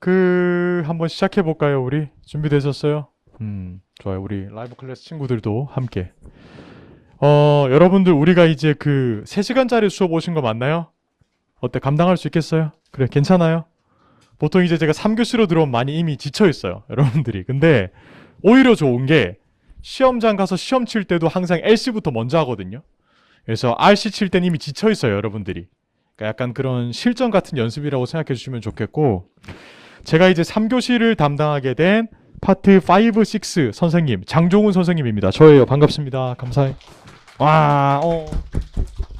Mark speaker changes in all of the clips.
Speaker 1: 한번 시작해 볼까요, 우리? 준비되셨어요? 좋아요. 우리 라이브 클래스 친구들도 함께. 여러분들 우리가 이제 3시간짜리 수업 오신 거 맞나요? 어때? 감당할 수 있겠어요? 그래, 괜찮아요? 보통 이제 제가 3교시로 들어오면 많이 이미 지쳐 있어요, 여러분들이. 근데 오히려 좋은 게 시험장 가서 시험 칠 때도 항상 LC부터 먼저 하거든요. 그래서 RC 칠 때는 이미 지쳐 있어요, 여러분들이. 그러니까 약간 그런 실전 같은 연습이라고 생각해 주시면 좋겠고, 제가 이제 3교시를 담당하게 된 파트 5, 6 선생님 장종훈 선생님입니다. 저예요. 반갑습니다. 감사해요. 와,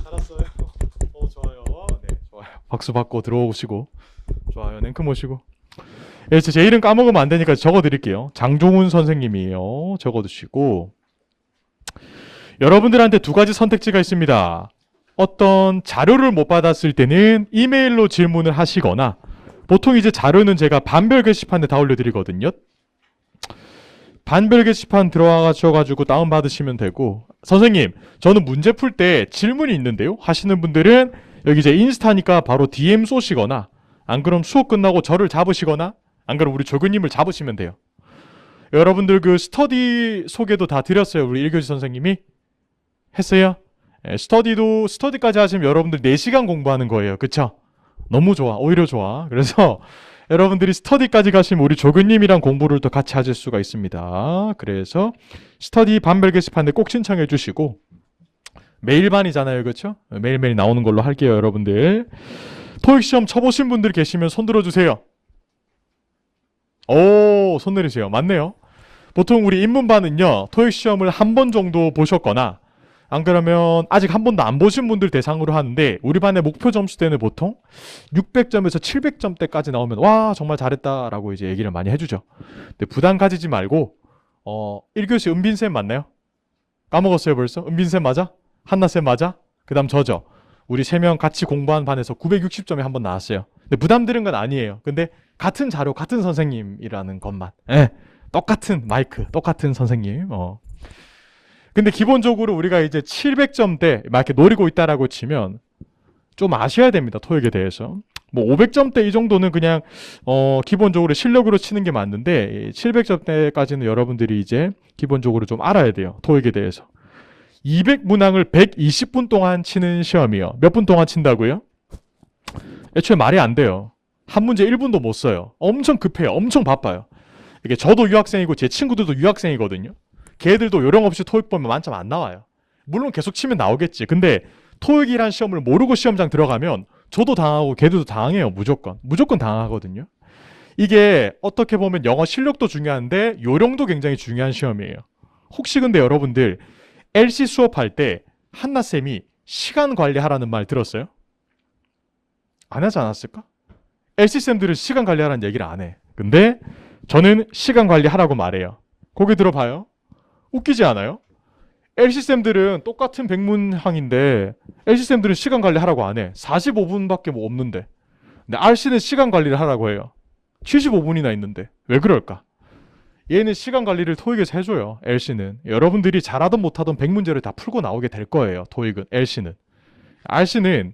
Speaker 1: 알았어요. 좋아요. 네, 좋아요. 박수 받고 들어오시고, 좋아요. 냉큼 모시고. 예, 제 이름 까먹으면 안 되니까 적어드릴게요. 장종훈 선생님이에요. 적어두시고, 여러분들한테 두 가지 선택지가 있습니다. 어떤 자료를 못 받았을 때는 이메일로 질문을 하시거나, 보통 이제 자료는 제가 반별 게시판에 다 올려드리거든요. 반별 게시판 들어와가지고 다운받으시면 되고, 선생님, 저는 문제 풀 때 질문이 있는데요 하시는 분들은 여기 이제 인스타니까 바로 DM 쏘시거나, 안 그럼 수업 끝나고 저를 잡으시거나, 안 그럼 우리 조교님을 잡으시면 돼요. 여러분들 스터디 소개도 다 드렸어요. 우리 1교시 선생님이 했어요. 스터디까지 하시면 여러분들 4시간 공부하는 거예요. 그쵸? 너무 좋아. 오히려 좋아. 그래서 여러분들이 스터디까지 가시면 우리 조교님이랑 공부를 또 같이 하실 수가 있습니다. 그래서 스터디 반별 게시판에 꼭 신청해 주시고, 매일반이잖아요. 그렇죠? 매일매일 나오는 걸로 할게요, 여러분들. 토익 시험 쳐보신 분들 계시면 손 들어주세요. 오, 손 내리세요. 맞네요. 보통 우리 입문반은요, 토익 시험을 한 번 정도 보셨거나, 안 그러면 아직 한 번도 안 보신 분들 대상으로 하는데, 우리 반의 목표 점수대는 보통 600점에서 700점대까지 나오면 와 정말 잘했다라고 이제 얘기를 많이 해주죠. 근데 부담 가지지 말고 1교시 은빈쌤 맞나요? 까먹었어요 벌써? 은빈쌤 맞아? 한나쌤 맞아? 그 다음 저죠. 우리 3명 같이 공부한 반에서 960점이 한 번 나왔어요. 근데 부담 들은 건 아니에요. 근데 같은 자료 같은 선생님이라는 것만, 똑같은 마이크 똑같은 선생님. 근데 기본적으로 우리가 이제 700점대 막 이렇게 노리고 있다라고 치면 좀 아셔야 됩니다. 토익에 대해서. 뭐 500점대 이 정도는 그냥 기본적으로 실력으로 치는 게 맞는데, 700점대까지는 여러분들이 이제 기본적으로 좀 알아야 돼요. 토익에 대해서. 200문항을 120분 동안 치는 시험이요. 몇 분 동안 친다고요? 애초에 말이 안 돼요. 한 문제 1분도 못 써요. 엄청 급해요. 엄청 바빠요. 이게 저도 유학생이고 제 친구들도 유학생이거든요. 걔들도 요령 없이 토익 보면 만점 안 나와요. 물론 계속 치면 나오겠지. 근데 토익이란 시험을 모르고 시험장 들어가면 저도 당하고 걔들도 당해요. 무조건 당하거든요. 이게 어떻게 보면 영어 실력도 중요한데 요령도 굉장히 중요한 시험이에요. 혹시 근데 여러분들 LC 수업할 때 한나쌤이 시간 관리하라는 말 들었어요? 안 하지 않았을까? LC쌤들은 시간 관리하라는 얘기를 안 해. 근데 저는 시간 관리하라고 말해요. 거기 들어봐요. 웃기지 않아요? LC쌤들은 똑같은 백문항인데 LC쌤들은 시간 관리하라고 안 해. 45분밖에 뭐 없는데. 근데 RC는 시간 관리를 하라고 해요. 75분이나 있는데. 왜 그럴까? 얘는 시간 관리를 토익에서 해줘요. LC는. 여러분들이 잘하든 못하든 100문제를 다 풀고 나오게 될 거예요. 토익은. LC는. RC는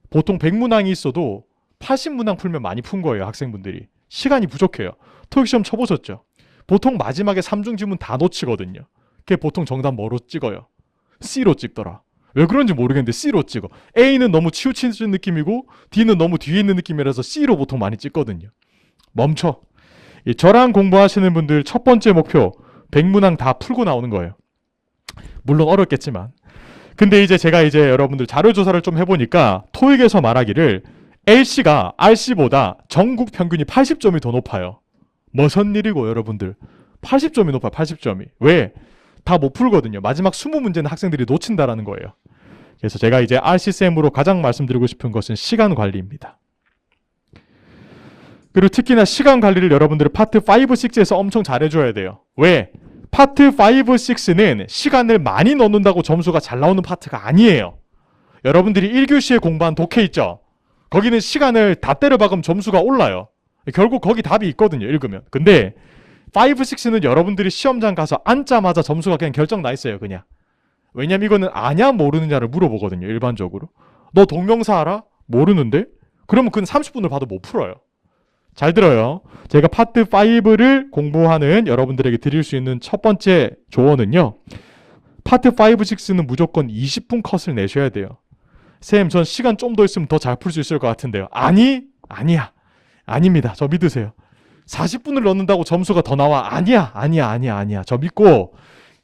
Speaker 1: 보통 100문항이 있어도 80문항 풀면 많이 푼 거예요. 학생분들이. 시간이 부족해요. 토익 시험 쳐보셨죠? 보통 마지막에 3중 지문 다 놓치거든요. 그게 보통 정답 뭐로 찍어요? C로 찍더라. 왜 그런지 모르겠는데 C로 찍어. A는 너무 치우치는 느낌이고 D는 너무 뒤에 있는 느낌이라서 C로 보통 많이 찍거든요. 멈춰. 저랑 공부하시는 분들 첫 번째 목표 100문항 다 풀고 나오는 거예요. 물론 어렵겠지만. 근데 제가 여러분들 자료조사를 좀 해보니까 토익에서 말하기를 LC가 RC보다 전국 평균이 80점이 더 높아요. 무슨 일이고 여러분들. 80점이 높아요. 80점이. 왜? 다 못 풀거든요. 마지막 20문제는 학생들이 놓친다라는 거예요. 그래서 제가 RC쌤으로 가장 말씀드리고 싶은 것은 시간 관리입니다. 그리고 특히나 시간 관리를 여러분들이 파트 5, 6에서 엄청 잘해줘야 돼요. 왜? 파트 5, 6는 시간을 많이 넣는다고 점수가 잘 나오는 파트가 아니에요. 여러분들이 1교시에 공부한 독해 있죠? 거기는 시간을 다 때려박으면 점수가 올라요. 결국 거기 답이 있거든요. 읽으면. 근데 5, 6는 여러분들이 시험장 가서 앉자마자 점수가 그냥 결정 나 있어요. 그냥. 왜냐면 이거는 아냐 모르느냐를 물어보거든요. 일반적으로. 너 동명사 알아? 모르는데? 그러면 그건 30분을 봐도 못 풀어요. 잘 들어요. 제가 파트 5를 공부하는 여러분들에게 드릴 수 있는 첫 번째 조언은요. 파트 5, 6는 무조건 20분 컷을 내셔야 돼요. 쌤, 전 시간 좀 더 있으면 더 잘 풀 수 있을 것 같은데요. 아니야. 아닙니다. 저 믿으세요. 40분을 넣는다고 점수가 더 나와. 아니야. 저 믿고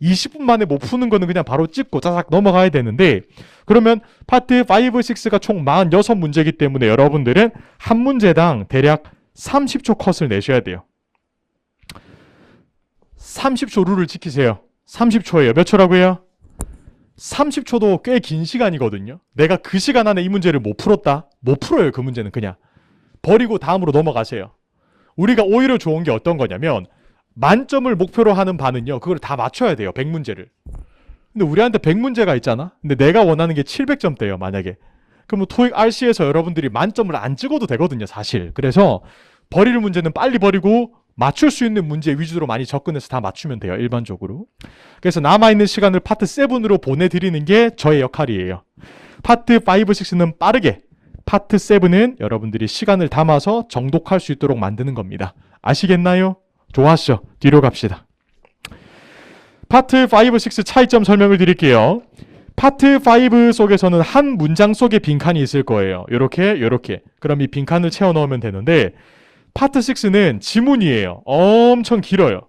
Speaker 1: 20분 만에 못 푸는 거는 그냥 바로 찍고 짜삭 넘어가야 되는데, 그러면 파트 5, 6가 총 46문제이기 때문에 여러분들은 한 문제당 대략 30초 컷을 내셔야 돼요. 30초 룰을 지키세요. 30초예요. 몇 초라고요? 30초도 꽤 긴 시간이거든요. 내가 그 시간 안에 이 문제를 못 풀었다? 못 풀어요. 그 문제는 그냥. 버리고 다음으로 넘어가세요. 우리가 오히려 좋은 게 어떤 거냐면 만점을 목표로 하는 반은요. 그걸 다 맞춰야 돼요. 100문제를. 근데 우리한테 100문제가 있잖아. 근데 내가 원하는 게 700점대예요. 만약에. 그러면 토익 RC에서 여러분들이 만점을 안 찍어도 되거든요. 사실. 그래서 버릴 문제는 빨리 버리고 맞출 수 있는 문제 위주로 많이 접근해서 다 맞추면 돼요. 일반적으로. 그래서 남아있는 시간을 파트 7으로 보내드리는 게 저의 역할이에요. 파트 5, 6는 빠르게, 파트 7은 여러분들이 시간을 담아서 정독할 수 있도록 만드는 겁니다. 아시겠나요? 좋았죠? 뒤로 갑시다. 파트 5, 6 차이점 설명을 드릴게요. 파트 5 속에서는 한 문장 속에 빈칸이 있을 거예요. 요렇게. 그럼 이 빈칸을 채워 넣으면 되는데, 파트 6는 지문이에요. 엄청 길어요.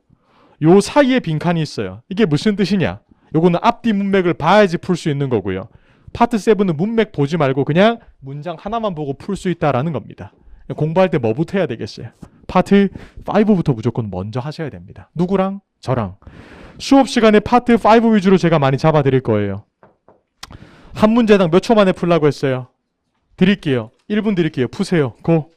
Speaker 1: 요 사이에 빈칸이 있어요. 이게 무슨 뜻이냐? 요거는 앞뒤 문맥을 봐야지 풀 수 있는 거고요. 파트 7은 문맥 보지 말고 그냥 문장 하나만 보고 풀 수 있다라는 겁니다. 공부할 때 뭐부터 해야 되겠어요? 파트 5부터 무조건 먼저 하셔야 됩니다. 누구랑? 저랑. 수업 시간에 파트 5 위주로 제가 많이 잡아드릴 거예요. 한 문제당 몇 초 만에 풀라고 했어요? 드릴게요. 1분 드릴게요. 푸세요. 고!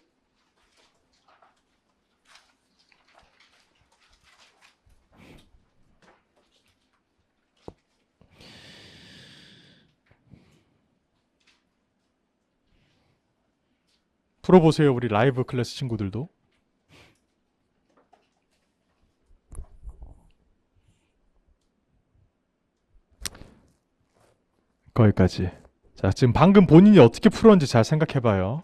Speaker 1: 풀어보세요. 우리 라이브 클래스 친구들도. 거기까지. 자, 지금 방금 본인이 어떻게 풀었는지 잘 생각해봐요.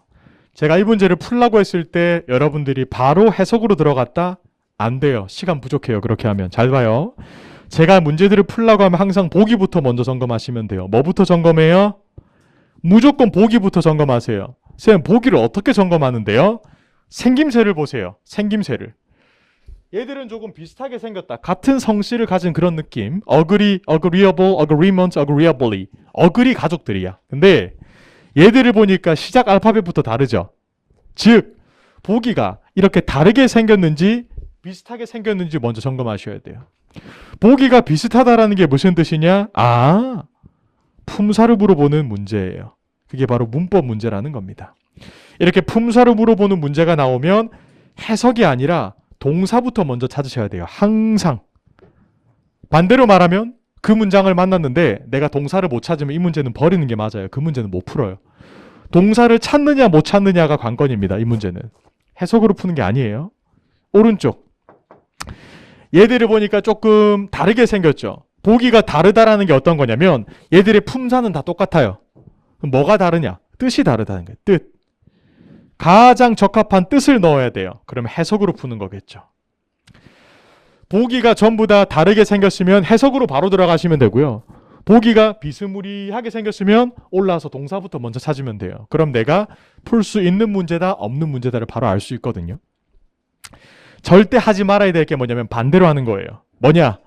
Speaker 1: 제가 이 문제를 풀라고 했을 때 여러분들이 바로 해석으로 들어갔다? 안 돼요. 시간 부족해요. 그렇게 하면. 잘 봐요. 제가 문제들을 풀라고 하면 항상 보기부터 먼저 점검하시면 돼요. 뭐부터 점검해요? 무조건 보기부터 점검하세요. 쌤, 보기를 어떻게 점검하는데요? 생김새를 보세요. 생김새를. 얘들은 조금 비슷하게 생겼다. 같은 성씨를 가진 그런 느낌. agree, agreeable, agreement, agreeably. agree 가족들이야. 근데 얘들을 보니까 시작 알파벳부터 다르죠. 즉, 보기가 이렇게 다르게 생겼는지 비슷하게 생겼는지 먼저 점검하셔야 돼요. 보기가 비슷하다라는 게 무슨 뜻이냐? 아, 품사를 물어보는 문제예요. 그게 바로 문법 문제라는 겁니다. 이렇게 품사를 물어보는 문제가 나오면 해석이 아니라 동사부터 먼저 찾으셔야 돼요. 항상. 반대로 말하면 그 문장을 만났는데 내가 동사를 못 찾으면 이 문제는 버리는 게 맞아요. 그 문제는 못 풀어요. 동사를 찾느냐 못 찾느냐가 관건입니다. 이 문제는. 해석으로 푸는 게 아니에요. 오른쪽. 얘들을 보니까 조금 다르게 생겼죠. 보기가 다르다라는 게 어떤 거냐면 얘들의 품사는 다 똑같아요. 그럼 뭐가 다르냐? 뜻이 다르다는 거예요. 뜻. 가장 적합한 뜻을 넣어야 돼요. 그러면 해석으로 푸는 거겠죠. 보기가 전부 다 다르게 생겼으면 해석으로 바로 들어가시면 되고요. 보기가 비스무리하게 생겼으면 올라와서 동사부터 먼저 찾으면 돼요. 그럼 내가 풀 수 있는 문제다, 없는 문제다를 바로 알 수 있거든요. 절대 하지 말아야 될 게 뭐냐면 반대로 하는 거예요. 뭐냐?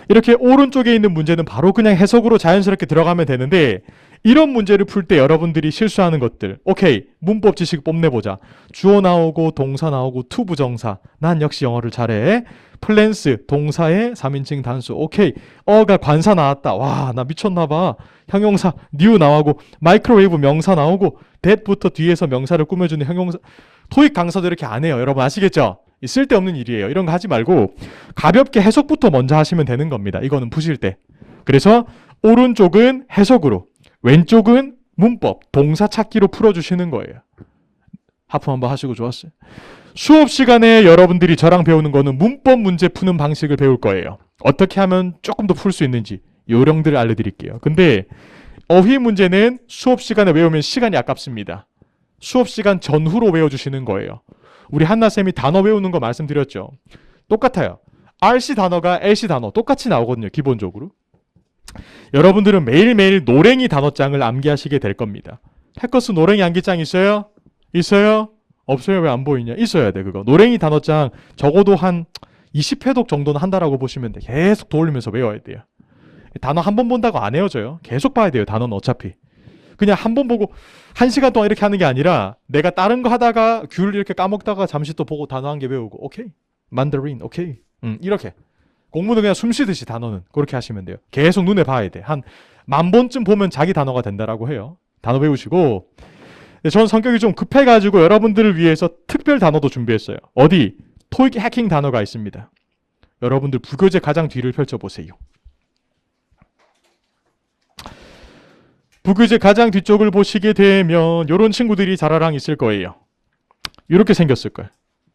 Speaker 1: 이렇게 오른쪽에 있는 문제는 바로 그냥 해석으로 자연스럽게 들어가면 되는데 이런 문제를 풀 때 여러분들이 실수하는 것들. 오케이. 문법 지식 뽐내보자. 주어 나오고 동사 나오고 to 부정사. 난 역시 영어를 잘해. 플랜스 동사의 3인칭 단수. 오케이. 어가 관사 나왔다. 와, 나 미쳤나 봐. 형용사 new 나오고 마이크로웨이브 명사 나오고 that부터 뒤에서 명사를 꾸며주는 형용사. 토익 강사도 이렇게 안 해요. 여러분 아시겠죠? 쓸데없는 일이에요. 이런 거 하지 말고 가볍게 해석부터 먼저 하시면 되는 겁니다. 이거는 푸실 때. 그래서 오른쪽은 해석으로, 왼쪽은 문법, 동사 찾기로 풀어주시는 거예요. 하품 한번 하시고 좋았어요. 수업 시간에 여러분들이 저랑 배우는 거는 문법 문제 푸는 방식을 배울 거예요. 어떻게 하면 조금 더 풀 수 있는지 요령들을 알려드릴게요. 근데 어휘 문제는 수업 시간에 외우면 시간이 아깝습니다. 수업 시간 전후로 외워주시는 거예요. 우리 한나쌤이 단어 외우는 거 말씀드렸죠. 똑같아요. RC 단어가 LC 단어 똑같이 나오거든요. 기본적으로. 여러분들은 매일매일 노랭이 단어장을 암기하시게 될 겁니다. 해커스 노랭이 암기장 있어요? 있어요? 없어요? 왜 안 보이냐? 있어야 돼 그거. 노랭이 단어장 적어도 한 20회독 정도는 한다라고 보시면 돼. 계속 돌리면서 외워야 돼요. 단어 한 번 본다고 안 헤어져요. 계속 봐야 돼요. 단어는 어차피. 그냥 한 번 보고 1시간 동안 이렇게 하는 게 아니라 내가 다른 거 하다가 귤 이렇게 까먹다가 잠시 또 보고 단어 한 개 외우고 오케이. 만다린 오케이. 이렇게. 공부는 그냥 숨 쉬듯이 단어는 그렇게 하시면 돼요. 계속 눈에 봐야 돼. 한 10,000번쯤 보면 자기 단어가 된다라고 해요. 단어 배우시고. 저는 성격이 좀 급해가지고 여러분들을 위해서 특별 단어도 준비했어요. 어디? 토익 해킹 단어가 있습니다. 여러분들 부교재 가장 뒤를 펼쳐보세요. 부교재 가장 뒤쪽을 보시게 되면 이런 친구들이 자라랑 있을 거예요. 이렇게 생겼을 거예요.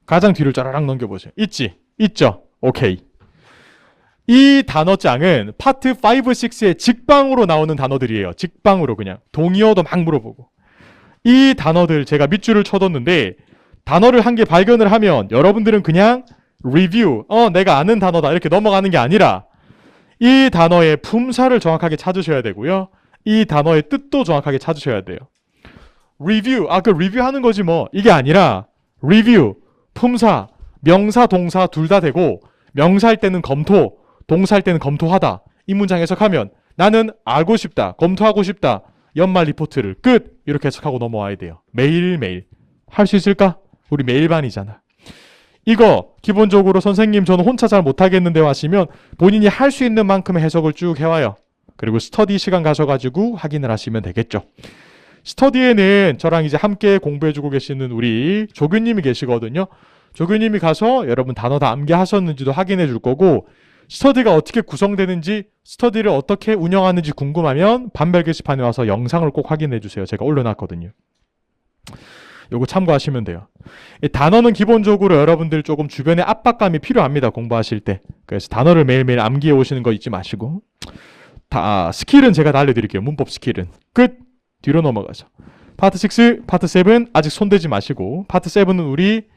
Speaker 1: 가장 뒤를 짜라랑 넘겨보세요. 있지? 있죠? 오케이. 이 단어장은 파트 5, 6의 직방으로 나오는 단어들이에요. 직방으로 그냥. 동의어도 막 물어보고. 이 단어들 제가 밑줄을 쳐뒀는데 단어를 한 개 발견을 하면 여러분들은 그냥 리뷰, 내가 아는 단어다 이렇게 넘어가는 게 아니라 이 단어의 품사를 정확하게 찾으셔야 되고요. 이 단어의 뜻도 정확하게 찾으셔야 돼요. 리뷰, 그 리뷰하는 거지 뭐. 이게 아니라 리뷰, 품사, 명사, 동사 둘 다 되고 명사할 때는 검토, 동사할 때는 검토하다. 이 문장 해석하면 나는 알고 싶다, 검토하고 싶다. 연말 리포트를 끝! 이렇게 해석하고 넘어와야 돼요. 매일매일. 할 수 있을까? 우리 매일반이잖아. 이거 기본적으로 선생님 저는 혼자 잘 못하겠는데 하시면 본인이 할 수 있는 만큼의 해석을 쭉 해와요. 그리고 스터디 시간 가셔가지고 확인을 하시면 되겠죠. 스터디에는 저랑 이제 함께 공부해주고 계시는 우리 조교님이 계시거든요. 조교님이 가서 여러분 단어 다 암기하셨는지도 확인해 줄 거고 스터디가 어떻게 구성되는지 스터디를 어떻게 운영하는지 궁금하면 반별 게시판에 와서 영상을 꼭 확인해 주세요. 제가 올려놨거든요. 요거 참고하시면 돼요. 이 단어는 기본적으로 여러분들 조금 주변에 압박감이 필요합니다. 공부하실 때. 그래서 단어를 매일매일 암기해 오시는 거 잊지 마시고 스킬은 제가 다 알려드릴게요. 문법 스킬은. 끝! 뒤로 넘어가죠. 파트 6, 파트 7 아직 손대지 마시고 파트 7은 우리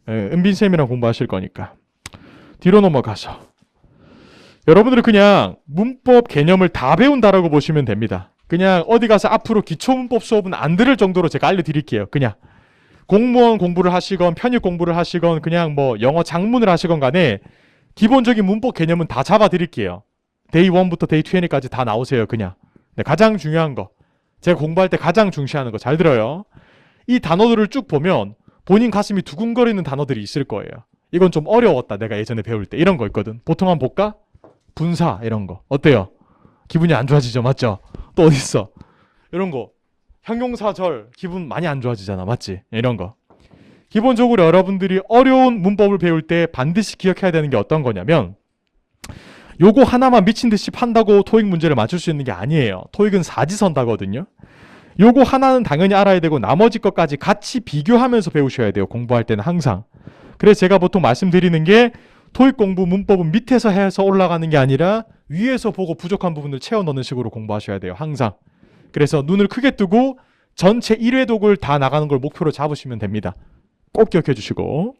Speaker 1: 은빈쌤이랑 공부하실 거니까 뒤로 넘어가죠. 여러분들은 그냥 문법 개념을 다 배운다라고 보시면 됩니다. 그냥 어디 가서 앞으로 기초문법 수업은 안 들을 정도로 제가 알려드릴게요. 그냥 공무원 공부를 하시건 편입 공부를 하시건 그냥 뭐 영어 작문을 하시건 간에 기본적인 문법 개념은 다 잡아드릴게요. 데이 1부터 데이 20까지 다 나오세요. 그냥. 네, 가장 중요한 거. 제가 공부할 때 가장 중시하는 거 잘 들어요. 이 단어들을 쭉 보면 본인 가슴이 두근거리는 단어들이 있을 거예요. 이건 좀 어려웠다. 내가 예전에 배울 때. 이런 거 있거든. 보통 한번 볼까? 분사 이런 거. 어때요? 기분이 안 좋아지죠? 맞죠? 또 어디 있어? 이런 거. 형용사절 기분 많이 안 좋아지잖아. 맞지? 이런 거. 기본적으로 여러분들이 어려운 문법을 배울 때 반드시 기억해야 되는 게 어떤 거냐면 요거 하나만 미친 듯이 판다고 토익 문제를 맞출 수 있는 게 아니에요. 토익은 사지선다거든요. 요거 하나는 당연히 알아야 되고 나머지 것까지 같이 비교하면서 배우셔야 돼요. 공부할 때는 항상. 그래서 제가 보통 말씀드리는 게 토익 공부 문법은 밑에서 해서 올라가는 게 아니라 위에서 보고 부족한 부분을 채워 넣는 식으로 공부하셔야 돼요. 항상. 그래서 눈을 크게 뜨고 전체 1회독을 다 나가는 걸 목표로 잡으시면 됩니다. 꼭 기억해 주시고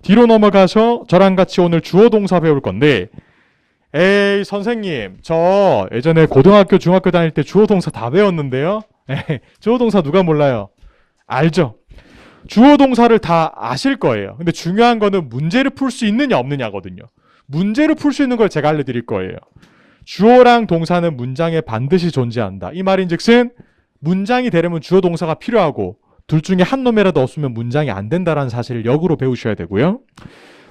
Speaker 1: 뒤로 넘어가서 저랑 같이 오늘 주어 동사 배울 건데 에이 선생님 저 예전에 고등학교 중학교 다닐 때 주어 동사 다 배웠는데요. 주어 동사 누가 몰라요? 알죠? 주어 동사를 다 아실 거예요. 근데 중요한 거는 문제를 풀 수 있느냐 없느냐거든요. 문제를 풀 수 있는 걸 제가 알려드릴 거예요. 주어랑 동사는 문장에 반드시 존재한다. 이 말인즉슨 문장이 되려면 주어 동사가 필요하고 둘 중에 한 놈이라도 없으면 문장이 안 된다는 사실을 역으로 배우셔야 되고요.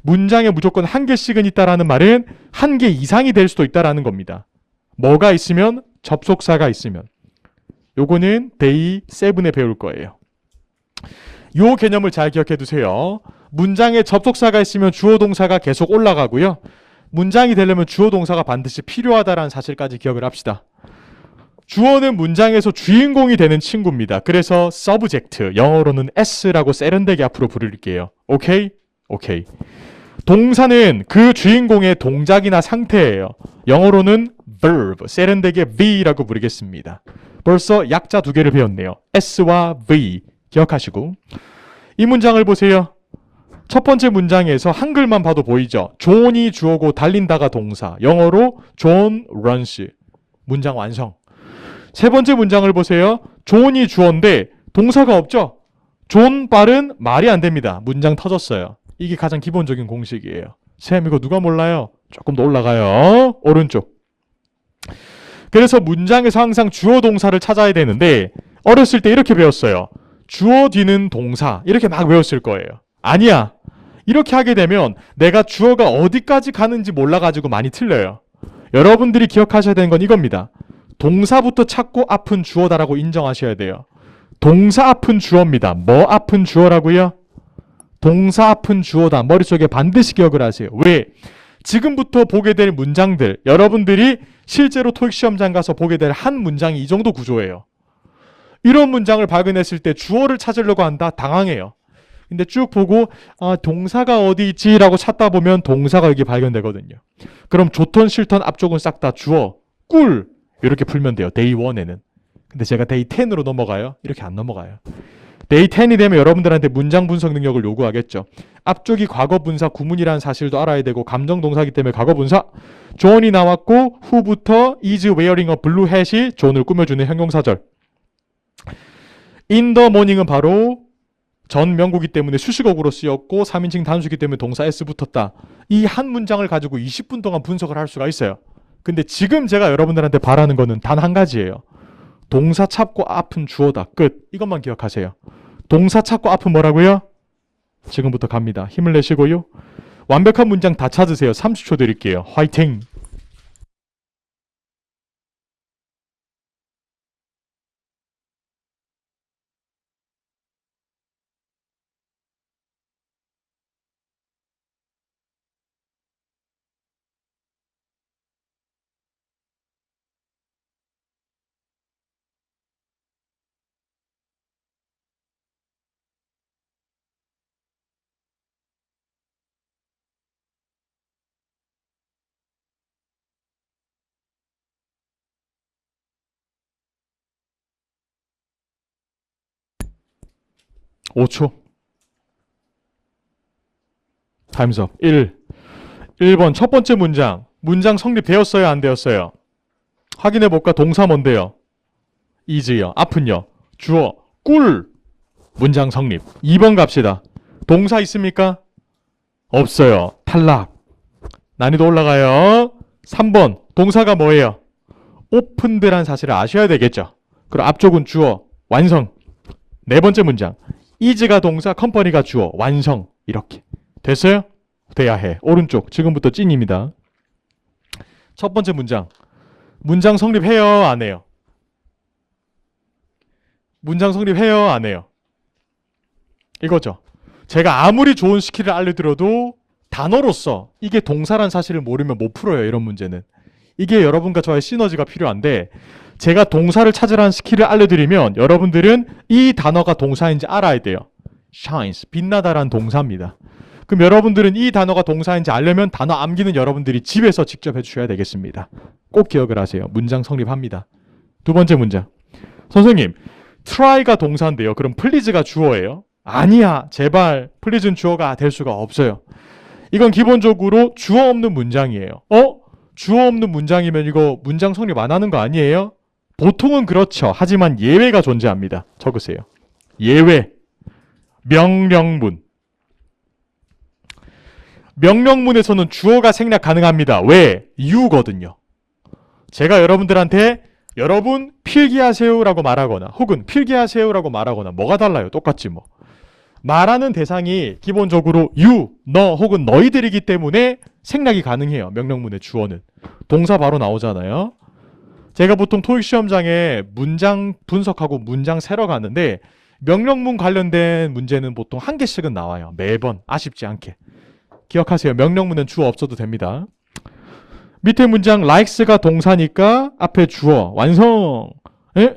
Speaker 1: 문장에 무조건 한 개씩은 있다라는 말은 한 개 이상이 될 수도 있다라는 겁니다. 뭐가 있으면? 접속사가 있으면. 요거는 데이 7에 배울 거예요. 요 개념을 잘 기억해 두세요. 문장에 접속사가 있으면 주어 동사가 계속 올라가고요. 문장이 되려면 주어 동사가 반드시 필요하다라는 사실까지 기억을 합시다. 주어는 문장에서 주인공이 되는 친구입니다. 그래서 subject, 영어로는 S라고 세련되게 앞으로 부를게요. 오케이? 오케이. 동사는 그 주인공의 동작이나 상태예요. 영어로는 verb, 세련되게 V라고 부르겠습니다. 벌써 약자 두 개를 배웠네요. S와 V 기억하시고 이 문장을 보세요. 첫 번째 문장에서 한글만 봐도 보이죠? 존이 주어고 달린다가 동사. 영어로 존 runs. 문장 완성. 세 번째 문장을 보세요. 존이 주어인데 동사가 없죠? 존 발은 말이 안 됩니다. 문장 터졌어요. 이게 가장 기본적인 공식이에요. 쌤 이거 누가 몰라요? 조금 더 올라가요. 오른쪽. 그래서 문장에서 항상 주어 동사를 찾아야 되는데 어렸을 때 이렇게 배웠어요. 주어 뒤는 동사 이렇게 막 외웠을 거예요. 아니야. 이렇게 하게 되면 내가 주어가 어디까지 가는지 몰라가지고 많이 틀려요. 여러분들이 기억하셔야 되는 건 이겁니다. 동사부터 찾고 앞은 주어다라고 인정하셔야 돼요. 동사 앞은 주어입니다. 뭐 앞은 주어라고요? 동사 앞은 주어다. 머릿속에 반드시 기억을 하세요. 왜? 지금부터 보게 될 문장들, 여러분들이 실제로 토익 시험장 가서 보게 될 한 문장이 이 정도 구조예요. 이런 문장을 발견했을 때 주어를 찾으려고 한다? 당황해요. 근데 쭉 보고 동사가 어디 있지? 라고 찾다 보면 동사가 여기 발견되거든요. 그럼 좋던 싫던 앞쪽은 싹 다 주어, 꿀 이렇게 풀면 돼요. 데이 1에는. 근데 제가 데이 10으로 넘어가요? 이렇게 안 넘어가요. 데이 10이 되면 여러분들한테 문장 분석 능력을 요구하겠죠. 앞쪽이 과거 분사 구문이라는 사실도 알아야 되고 감정 동사기 때문에 과거 분사. 존이 나왔고 후부터 is wearing a blue hat이 존을 꾸며주는 형용사절. in the morning은 바로 전 명구기 때문에 수식어구로 쓰였고 3인칭 단수기 때문에 동사 s 붙었다. 이 한 문장을 가지고 20분 동안 분석을 할 수가 있어요. 근데 지금 제가 여러분들한테 바라는 거는 단 한 가지예요. 동사 찾고 앞은 주어다. 끝. 이것만 기억하세요. 동사 찾고 앞은 뭐라고요? 지금부터 갑니다. 힘을 내시고요. 완벽한 문장 다 찾으세요. 30초 드릴게요. 화이팅! 오 초 타임스업. 1번 첫 번째 문장. 문장 성립되었어요? 안 되었어요? 확인해볼까? 동사 뭔데요? is요. 앞은요? 주어. 꿀. 문장 성립. 2번 갑시다. 동사 있습니까? 없어요. 탈락. 난이도 올라가요. 3번. 동사가 뭐예요? 오픈드란 사실을 아셔야 되겠죠. 그럼 앞쪽은 주어. 완성. 네 번째 문장. is가 동사, 컴퍼니가 주어. 완성. 이렇게. 됐어요? 돼야 해. 오른쪽. 지금부터 찐입니다. 첫 번째 문장. 문장 성립해요? 안 해요? 문장 성립해요? 안 해요? 이거죠. 제가 아무리 좋은 스킬을 알려드려도 단어로서 이게 동사란 사실을 모르면 못 풀어요. 이런 문제는. 이게 여러분과 저의 시너지가 필요한데 제가 동사를 찾으라는 스킬을 알려드리면 여러분들은 이 단어가 동사인지 알아야 돼요. shines, 빛나다란 동사입니다. 그럼 여러분들은 이 단어가 동사인지 알려면 단어 암기는 여러분들이 집에서 직접 해주셔야 되겠습니다. 꼭 기억을 하세요. 문장 성립합니다. 두 번째 문장. 선생님, try가 동사인데요. 그럼 please가 주어예요? 아니야. 제발 please는 주어가 될 수가 없어요. 이건 기본적으로 주어 없는 문장이에요. 주어 없는 문장이면 이거 문장 성립 안 하는 거 아니에요? 보통은 그렇죠. 하지만 예외가 존재합니다. 적으세요. 예외. 명령문. 명령문에서는 주어가 생략 가능합니다. 왜? you거든요. 제가 여러분들한테 여러분 필기하세요라고 말하거나 혹은 필기하세요라고 말하거나 뭐가 달라요? 똑같지 뭐. 말하는 대상이 기본적으로 you, 너 혹은 너희들이기 때문에 생략이 가능해요. 명령문의 주어는. 동사 바로 나오잖아요. 제가 보통 토익 시험장에 문장 분석하고 문장 세러 가는데 명령문 관련된 문제는 보통 한 개씩은 나와요. 매번 아쉽지 않게. 기억하세요. 명령문은 주어 없어도 됩니다. 밑에 문장 likes가 동사니까 앞에 주어. 완성.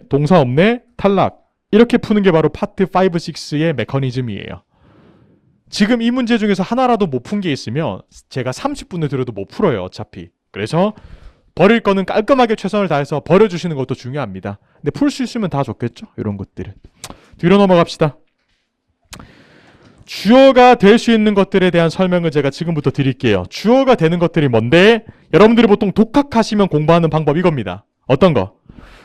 Speaker 1: 동사 없네. 탈락. 이렇게 푸는 게 바로 파트 5, 6의 메커니즘이에요. 지금 이 문제 중에서 하나라도 못 푼 게 있으면 제가 30분을 들어도 못 풀어요. 어차피. 그래서 버릴 거는 깔끔하게 최선을 다해서 버려주시는 것도 중요합니다. 근데 풀 수 있으면 다 좋겠죠? 이런 것들은. 뒤로 넘어갑시다. 주어가 될 수 있는 것들에 대한 설명을 제가 지금부터 드릴게요. 주어가 되는 것들이 뭔데? 여러분들이 보통 독학하시면 공부하는 방법 이겁니다. 어떤 거?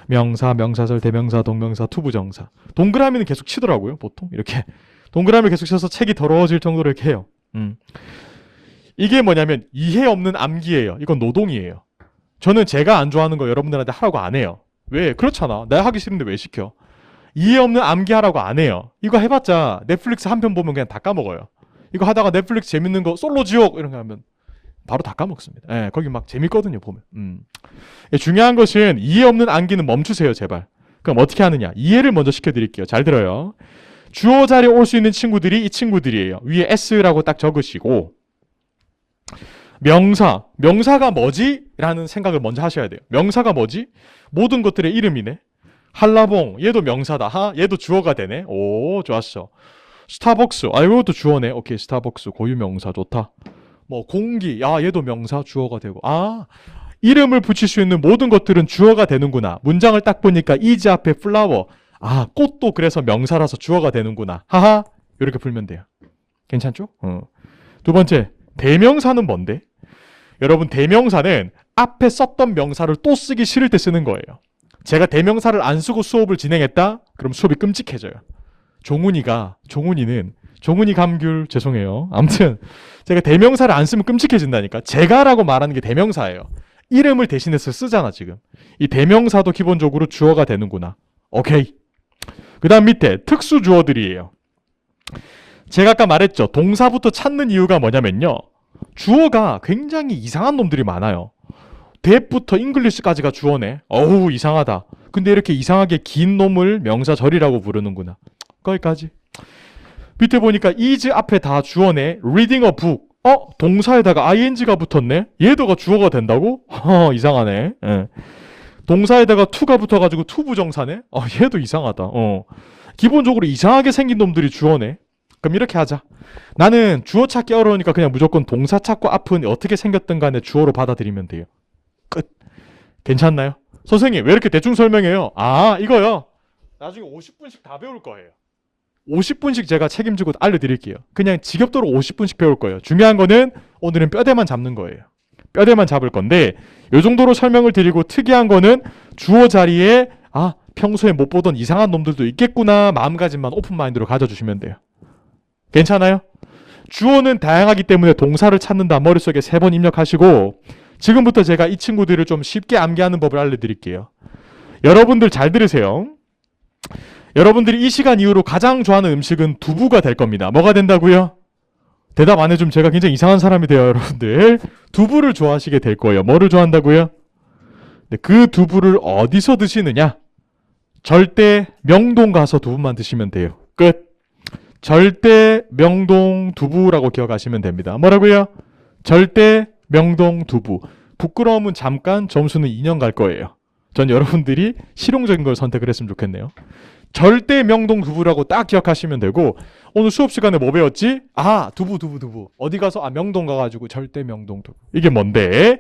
Speaker 1: 명사, 명사절, 대명사, 동명사, 투부정사. 동그라미는 계속 치더라고요. 보통 이렇게 동그라미 계속 쳐서 책이 더러워질 정도로 이렇게 해요. 이게 뭐냐면 이해 없는 암기예요. 이건 노동이에요. 저는 제가 안 좋아하는 거 여러분들한테 하라고 안 해요. 왜? 그렇잖아. 내가 하기 싫은데 왜 시켜? 이해 없는 암기하라고 안 해요. 이거 해봤자 넷플릭스 한 편 보면 그냥 다 까먹어요. 이거 하다가 넷플릭스 재밌는 거 솔로지옥 이런 거 하면 바로 다 까먹습니다. 예, 거기 막 재밌거든요, 보면. 중요한 것은 이해 없는 암기는 멈추세요, 제발. 그럼 어떻게 하느냐? 이해를 먼저 시켜드릴게요. 잘 들어요. 주어 자리에 올 수 있는 친구들이 이 친구들이에요. 위에 S라고 딱 적으시고 명사가 뭐지? 라는 생각을 먼저 하셔야 돼요. 명사가 뭐지? 모든 것들의 이름이네. 한라봉, 얘도 명사다. 하? 얘도 주어가 되네. 오, 좋았어. 스타벅스, 이것도 주어네. 오케이, 스타벅스, 고유명사, 좋다. 뭐, 공기, 얘도 명사, 주어가 되고. 이름을 붙일 수 있는 모든 것들은 주어가 되는구나. 문장을 딱 보니까 is 앞에 flower. 꽃도 그래서 명사라서 주어가 되는구나. 하하, 이렇게 풀면 돼요. 괜찮죠? 두 번째, 대명사는 뭔데? 여러분, 대명사는 앞에 썼던 명사를 또 쓰기 싫을 때 쓰는 거예요. 제가 대명사를 안 쓰고 수업을 진행했다? 그럼 수업이 끔찍해져요. 종훈이 감귤, 죄송해요. 아무튼 제가 대명사를 안 쓰면 끔찍해진다니까. 제가라고 말하는 게 대명사예요. 이름을 대신해서 쓰잖아, 지금. 이 대명사도 기본적으로 주어가 되는구나. 오케이. 그 다음 밑에 특수주어들이에요. 제가 아까 말했죠. 동사부터 찾는 이유가 뭐냐면요. 주어가 굉장히 이상한 놈들이 많아요. 대부터 잉글리시까지가 주어네. 어우, 이상하다. 근데 이렇게 이상하게 긴 놈을 명사절이라고 부르는구나. 거기까지. 밑에 보니까 is 앞에 다 주어네. reading a book. 동사에다가 ing가 붙었네. 얘도가 주어가 된다고? 이상하네. 예. 동사에다가 to가 붙어가지고 투부정사네. 얘도 이상하다. 기본적으로 이상하게 생긴 놈들이 주어네. 그럼 이렇게 하자. 나는 주어 찾기 어려우니까 그냥 무조건 동사 찾고 앞은 어떻게 생겼든 간에 주어로 받아들이면 돼요. 끝. 괜찮나요? 선생님 왜 이렇게 대충 설명해요? 이거요. 나중에 50분씩 다 배울 거예요. 50분씩 제가 책임지고 알려드릴게요. 그냥 지겹도록 50분씩 배울 거예요. 중요한 거는 오늘은 뼈대만 잡는 거예요. 뼈대만 잡을 건데 이 정도로 설명을 드리고 특이한 거는 주어 자리에 평소에 못 보던 이상한 놈들도 있겠구나 마음가짐만 오픈마인드로 가져주시면 돼요. 괜찮아요? 주어는 다양하기 때문에 동사를 찾는다 머릿속에 3번 입력하시고 지금부터 제가 이 친구들을 좀 쉽게 암기하는 법을 알려드릴게요. 여러분들 잘 들으세요. 여러분들이 이 시간 이후로 가장 좋아하는 음식은 두부가 될 겁니다. 뭐가 된다고요? 대답 안 해주면 제가 굉장히 이상한 사람이 돼요, 여러분들. 두부를 좋아하시게 될 거예요. 뭐를 좋아한다고요? 그 두부를 어디서 드시느냐? 절대 명동 가서 두부만 드시면 돼요. 끝. 절대 명동 두부라고 기억하시면 됩니다. 뭐라고요? 절대 명동 두부. 부끄러움은 잠깐, 점수는 2년 갈 거예요. 전 여러분들이 실용적인 걸 선택을 했으면 좋겠네요. 절대 명동 두부라고 딱 기억하시면 되고 오늘 수업 시간에 뭐 배웠지? 두부. 어디 가서? 명동 가가지고 절대 명동 두부. 이게 뭔데?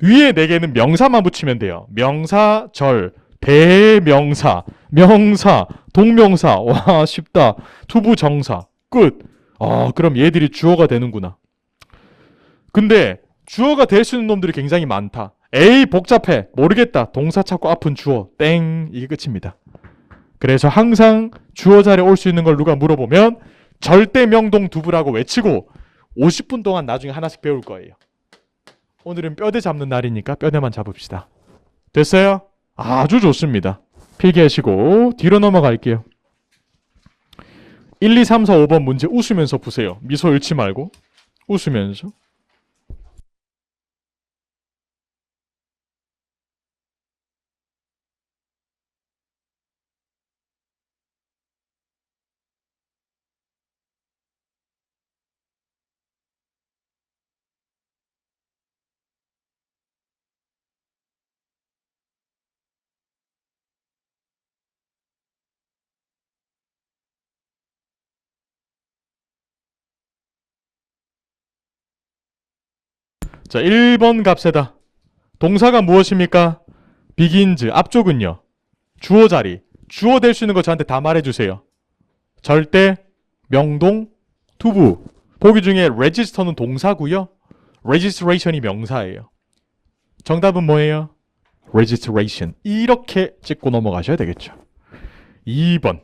Speaker 1: 위에 4개는 명사만 붙이면 돼요. 명사, 절, 대명사, 명사, 동명사. 와, 쉽다. 투부, 정사. 끝. 그럼 얘들이 주어가 되는구나. 근데 주어가 될 수 있는 놈들이 굉장히 많다. 에이, 복잡해. 모르겠다. 동사 찾고 앞은 주어. 땡. 이게 끝입니다. 그래서 항상 주어 자리에 올 수 있는 걸 누가 물어보면 절대 명동 두부라고 외치고 50분 동안 나중에 하나씩 배울 거예요. 오늘은 뼈대 잡는 날이니까 뼈대만 잡읍시다. 됐어요? 아주 좋습니다. 필기하시고 뒤로 넘어갈게요. 1, 2, 3, 4, 5번 문제 웃으면서 푸세요. 미소 잃지 말고 웃으면서. 자, 1번 값에다 동사가 무엇입니까? begins. 앞쪽은요. 주어 자리. 주어 될 수 있는 거 저한테 다 말해주세요. 절대, 명동, 투부. 보기 중에 register는 동사고요. registration이 명사예요. 정답은 뭐예요? registration. 이렇게 찍고 넘어가셔야 되겠죠. 2번.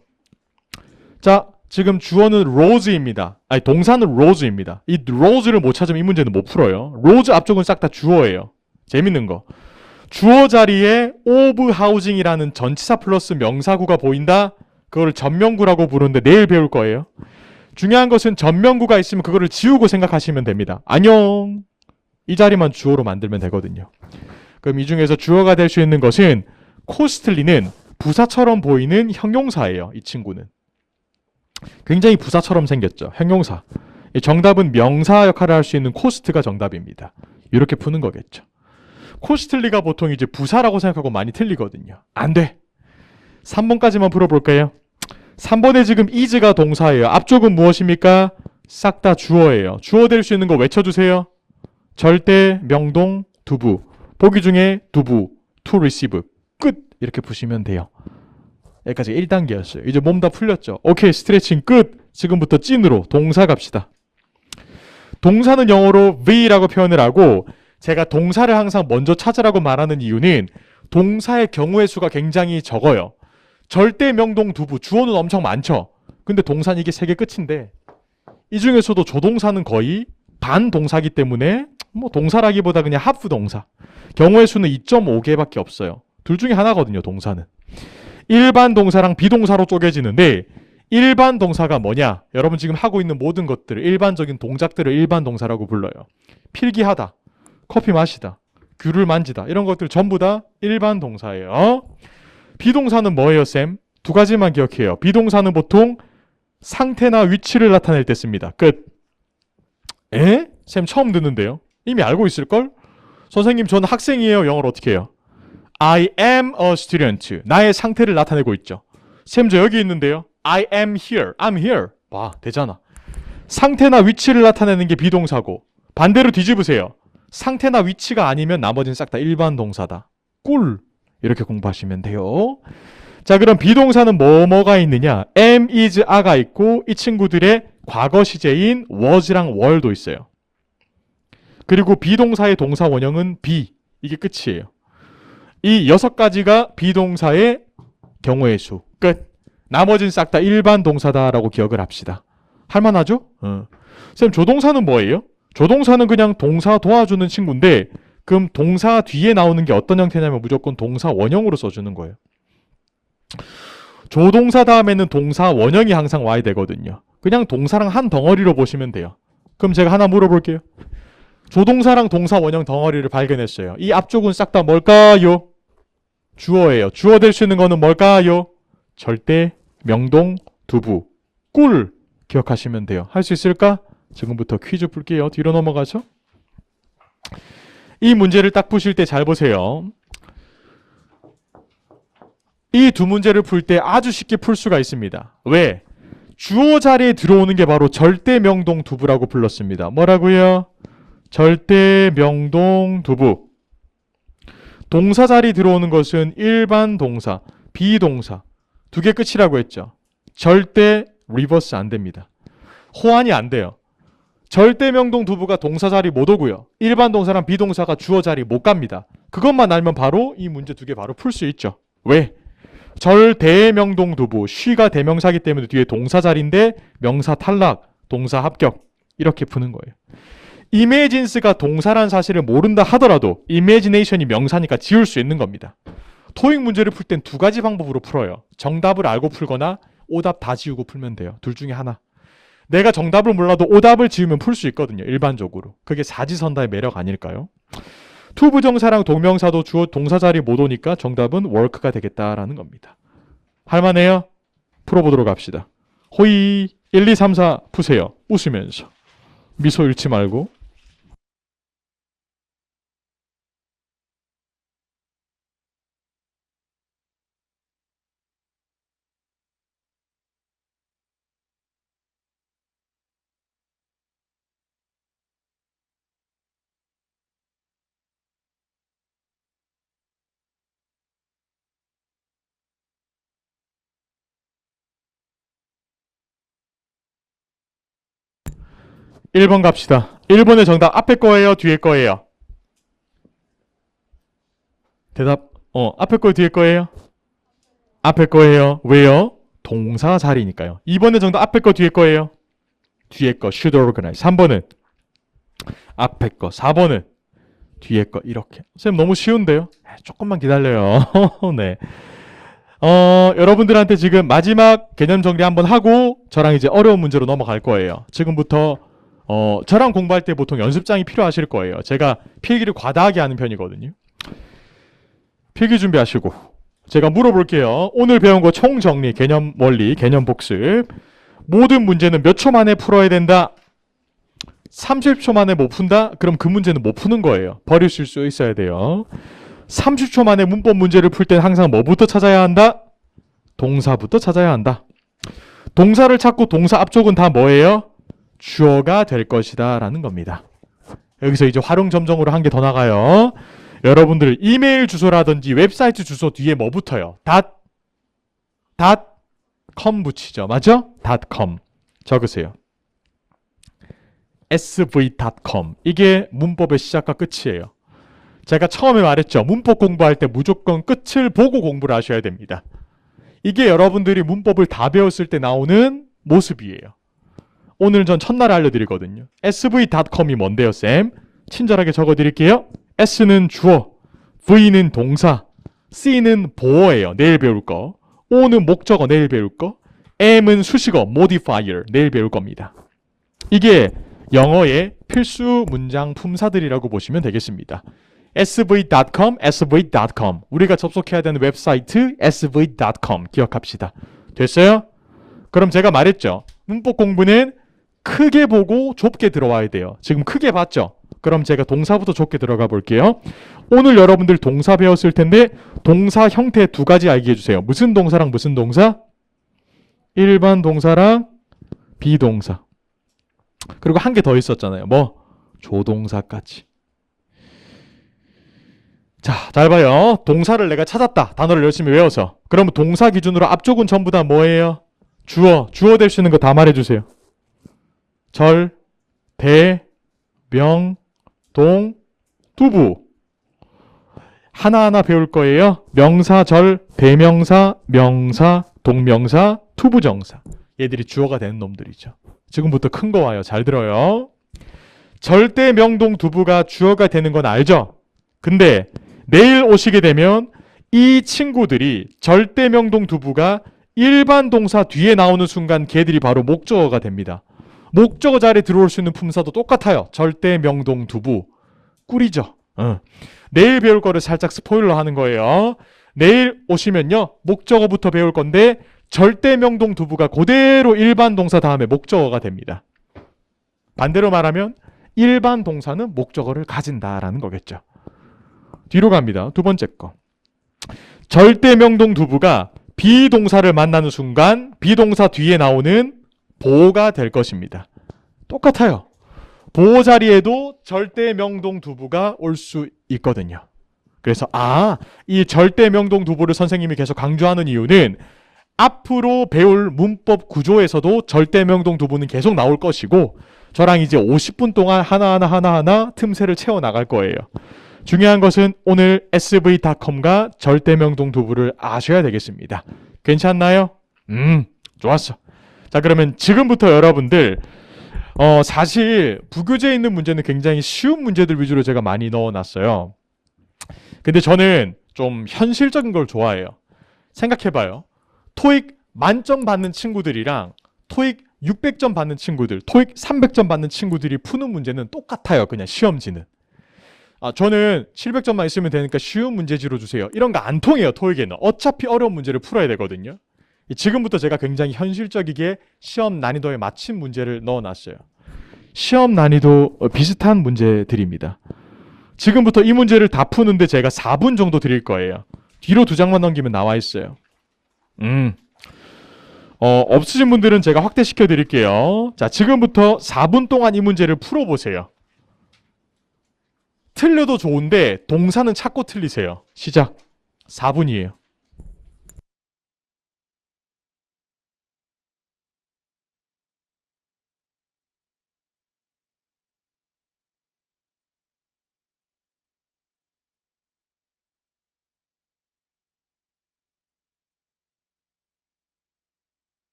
Speaker 1: 자, 지금 주어는 rose입니다. 아니, 동사는 rose입니다. 이 rose를 못 찾으면 이 문제는 못 풀어요. rose 앞쪽은 싹 다 주어예요. 재밌는 거. 주어 자리에 of housing이라는 전치사 플러스 명사구가 보인다? 그걸 전명구라고 부르는데 내일 배울 거예요. 중요한 것은 전명구가 있으면 그거를 지우고 생각하시면 됩니다. 안녕. 이 자리만 주어로 만들면 되거든요. 그럼 이 중에서 주어가 될 수 있는 것은 costly는 부사처럼 보이는 형용사예요. 이 친구는. 굉장히 부사처럼 생겼죠. 형용사. 정답은 명사 역할을 할 수 있는 cost가 정답입니다. 이렇게 푸는 거겠죠. costly가 보통 이제 부사라고 생각하고 많이 틀리거든요. 안 돼. 3번까지만 풀어볼까요? 3번에 지금 is가 동사예요. 앞쪽은 무엇입니까? 싹 다 주어예요. 주어 될 수 있는 거 외쳐주세요. 절대, 명동, 두부. 보기 중에 두부, to receive. 끝! 이렇게 푸시면 돼요. 여기까지 1단계였어요. 이제 몸 다 풀렸죠? 오케이, 스트레칭 끝! 지금부터 찐으로 동사 갑시다. 동사는 영어로 V라고 표현을 하고 제가 동사를 항상 먼저 찾으라고 말하는 이유는 동사의 경우의 수가 굉장히 적어요. 절대, 명동, 두부. 주어는 엄청 많죠? 근데 동사는 이게 3개 끝인데 이 중에서도 조동사는 거의 반동사기 때문에 뭐 동사라기보다 그냥 하프 동사. 경우의 수는 2.5개밖에 없어요. 둘 중에 하나거든요, 동사는. 일반 동사랑 비동사로 쪼개지는데 일반 동사가 뭐냐? 여러분 지금 하고 있는 모든 것들을 일반적인 동작들을 일반 동사라고 불러요. 필기하다, 커피 마시다, 귤을 만지다 이런 것들 전부 다 일반 동사예요. 비동사는 뭐예요, 쌤? 두 가지만 기억해요. 비동사는 보통 상태나 위치를 나타낼 때 씁니다. 끝. 에? 쌤 처음 듣는데요. 이미 알고 있을걸? 선생님 저는 학생이에요. 영어로 어떻게 해요? I am a student. 나의 상태를 나타내고 있죠. 쌤 저 여기 있는데요. I am here. I'm here. 봐, 되잖아. 상태나 위치를 나타내는 게 비동사고 반대로 뒤집으세요. 상태나 위치가 아니면 나머지는 싹 다 일반 동사다. 꿀. 이렇게 공부하시면 돼요. 자, 그럼 비동사는 뭐가 있느냐? am, is, are가 있고 이 친구들의 과거 시제인 was랑 were도 있어요. 그리고 비동사의 동사 원형은 be. 이게 끝이에요. 이 6가지가 비동사의 경우의 수. 끝. 나머지는 싹 다 일반 동사다라고 기억을 합시다. 할만하죠? 쌤, 조동사는 뭐예요? 조동사는 그냥 동사 도와주는 친구인데 그럼 동사 뒤에 나오는 게 어떤 형태냐면 무조건 동사 원형으로 써주는 거예요. 조동사 다음에는 동사 원형이 항상 와야 되거든요. 그냥 동사랑 한 덩어리로 보시면 돼요. 그럼 제가 하나 물어볼게요. 조동사랑 동사 원형 덩어리를 발견했어요. 이 앞쪽은 싹 다 뭘까요? 주어예요. 주어 될 수 있는 거는 뭘까요? 절대, 명동, 두부, 꿀 기억하시면 돼요. 할 수 있을까? 지금부터 퀴즈 풀게요. 뒤로 넘어가죠. 이 문제를 딱 푸실 때 잘 보세요. 이 두 문제를 풀 때 아주 쉽게 풀 수가 있습니다. 왜? 주어 자리에 들어오는 게 바로 절대, 명동, 두부라고 불렀습니다. 뭐라고요? 절대, 명동, 두부. 동사 자리 들어오는 것은 일반 동사, 비동사. 2개 끝이라고 했죠. 절대 리버스 안 됩니다. 호환이 안 돼요. 절대, 명동, 두부가 동사 자리 못 오고요. 일반 동사랑 비동사가 주어 자리 못 갑니다. 그것만 알면 바로 이 문제 2개 바로 풀 수 있죠. 왜? 절대, 명동, 두부. 쉬가 대명사기 때문에 뒤에 동사 자리인데 명사 탈락, 동사 합격. 이렇게 푸는 거예요. 이메진스가 동사란 사실을 모른다 하더라도 imagination이 명사니까 지울 수 있는 겁니다. 토익 문제를 풀 땐 2가지 방법으로 풀어요. 정답을 알고 풀거나 오답 다 지우고 풀면 돼요. 둘 중에 하나. 내가 정답을 몰라도 오답을 지우면 풀 수 있거든요. 일반적으로. 그게 사지선다의 매력 아닐까요? 투부정사랑 동명사도 주어 동사 자리 못 오니까 정답은 work가 되겠다라는 겁니다. 할만해요? 풀어보도록 합시다. 호이 1, 2, 3, 4 푸세요. 웃으면서. 미소 잃지 말고. 1번 갑시다. 1번의 정답 앞에 거예요? 뒤에 거예요? 대답, 앞에 거예요? 뒤에 거예요? 앞에 거예요. 왜요? 동사 자리니까요. 2번의 정답 앞에 거 뒤에 거예요? 뒤에 거 should organize. 3번은 앞에 거. 4번은 뒤에 거. 이렇게. 선생님 너무 쉬운데요? 조금만 기다려요. 네. 여러분들한테 지금 마지막 개념 정리 한번 하고 저랑 이제 어려운 문제로 넘어갈 거예요. 지금부터 저랑 공부할 때 보통 연습장이 필요하실 거예요. 제가 필기를 과다하게 하는 편이거든요. 필기 준비하시고 제가 물어볼게요. 오늘 배운 거 총정리, 개념 원리, 개념 복습. 모든 문제는 몇 초 만에 풀어야 된다? 30초 만에 못 푼다? 그럼 그 문제는 못 푸는 거예요. 버리실 수 있어야 돼요. 30초 만에 문법 문제를 풀 땐 항상 뭐부터 찾아야 한다? 동사부터 찾아야 한다. 동사를 찾고 동사 앞쪽은 다 뭐예요? 주어가 될 것이다 라는 겁니다. 여기서 이제 활용 점정으로 한 개 더 나가요. 여러분들 이메일 주소라든지 웹사이트 주소 뒤에 뭐 붙어요? .com 붙이죠. 맞죠? .com 적으세요. sv.com 이게 문법의 시작과 끝이에요. 제가 처음에 말했죠. 문법 공부할 때 무조건 끝을 보고 공부를 하셔야 됩니다. 이게 여러분들이 문법을 다 배웠을 때 나오는 모습이에요. 오늘 전 첫날에 알려드리거든요. sv.com이 뭔데요, 쌤? 친절하게 적어드릴게요. S는 주어, V는 동사, C는 보어예요. 내일 배울 거. O는 목적어, 내일 배울 거. M은 수식어, modifier, 내일 배울 겁니다. 이게 영어의 필수 문장 품사들이라고 보시면 되겠습니다. sv.com, sv.com. 우리가 접속해야 되는 웹사이트 sv.com 기억합시다. 됐어요? 그럼 제가 말했죠. 문법 공부는 크게 보고 좁게 들어와야 돼요. 지금 크게 봤죠? 그럼 제가 동사부터 좁게 들어가 볼게요. 오늘 여러분들 동사 배웠을 텐데 동사 형태 두 가지 알게 해주세요. 무슨 동사랑 무슨 동사? 일반 동사랑 비동사. 그리고 한 개 더 있었잖아요. 뭐? 조동사까지. 자, 잘 봐요. 동사를 내가 찾았다. 단어를 열심히 외워서. 그러면 동사 기준으로 앞쪽은 전부 다 뭐예요? 주어. 주어 될 수 있는 거 다 말해주세요. 절, 대, 명, 동, 두부. 하나하나 배울 거예요. 명사, 절, 대명사, 명사, 동명사, 투부정사. 얘들이 주어가 되는 놈들이죠. 지금부터 큰 거 와요. 잘 들어요. 절대 명동 두부가 주어가 되는 건 알죠? 근데 내일 오시게 되면 이 친구들이 절대 명동 두부가 일반 동사 뒤에 나오는 순간 걔들이 바로 목적어가 됩니다. 목적어 자리에 들어올 수 있는 품사도 똑같아요. 절대 명동 두부. 꿀이죠. 내일 배울 거를 살짝 스포일러 하는 거예요. 내일 오시면요. 목적어부터 배울 건데 절대 명동 두부가 그대로 일반 동사 다음에 목적어가 됩니다. 반대로 말하면 일반 동사는 목적어를 가진다라는 거겠죠. 뒤로 갑니다. 두 번째 거. 절대 명동 두부가 비동사를 만나는 순간 비동사 뒤에 나오는 보호가 될 것입니다. 똑같아요. 보호 자리에도 절대 명동 두부가 올 수 있거든요. 그래서 이 절대 명동 두부를 선생님이 계속 강조하는 이유는 앞으로 배울 문법 구조에서도 절대 명동 두부는 계속 나올 것이고 저랑 이제 50분 동안 하나하나 틈새를 채워 나갈 거예요. 중요한 것은 오늘 sv.com과 절대 명동 두부를 아셔야 되겠습니다. 괜찮나요? 좋았어. 자, 그러면 지금부터 여러분들 사실 부교재에 있는 문제는 굉장히 쉬운 문제들 위주로 제가 많이 넣어놨어요. 근데 저는 좀 현실적인 걸 좋아해요. 생각해봐요. 토익 만점 받는 친구들이랑 토익 600점 받는 친구들, 토익 300점 받는 친구들이 푸는 문제는 똑같아요. 그냥 시험지는. 저는 700점만 있으면 되니까 쉬운 문제지로 주세요. 이런 거 안 통해요. 토익에는. 어차피 어려운 문제를 풀어야 되거든요. 지금부터 제가 굉장히 현실적이게 시험 난이도에 맞춘 문제를 넣어놨어요. 시험 난이도 비슷한 문제들입니다. 지금부터 이 문제를 다 푸는데 제가 4분 정도 드릴 거예요. 뒤로 2장만 넘기면 나와 있어요. 없으신 분들은 제가 확대시켜 드릴게요. 자, 지금부터 4분 동안 이 문제를 풀어보세요. 틀려도 좋은데 동사는 찾고 틀리세요. 시작. 4분이에요.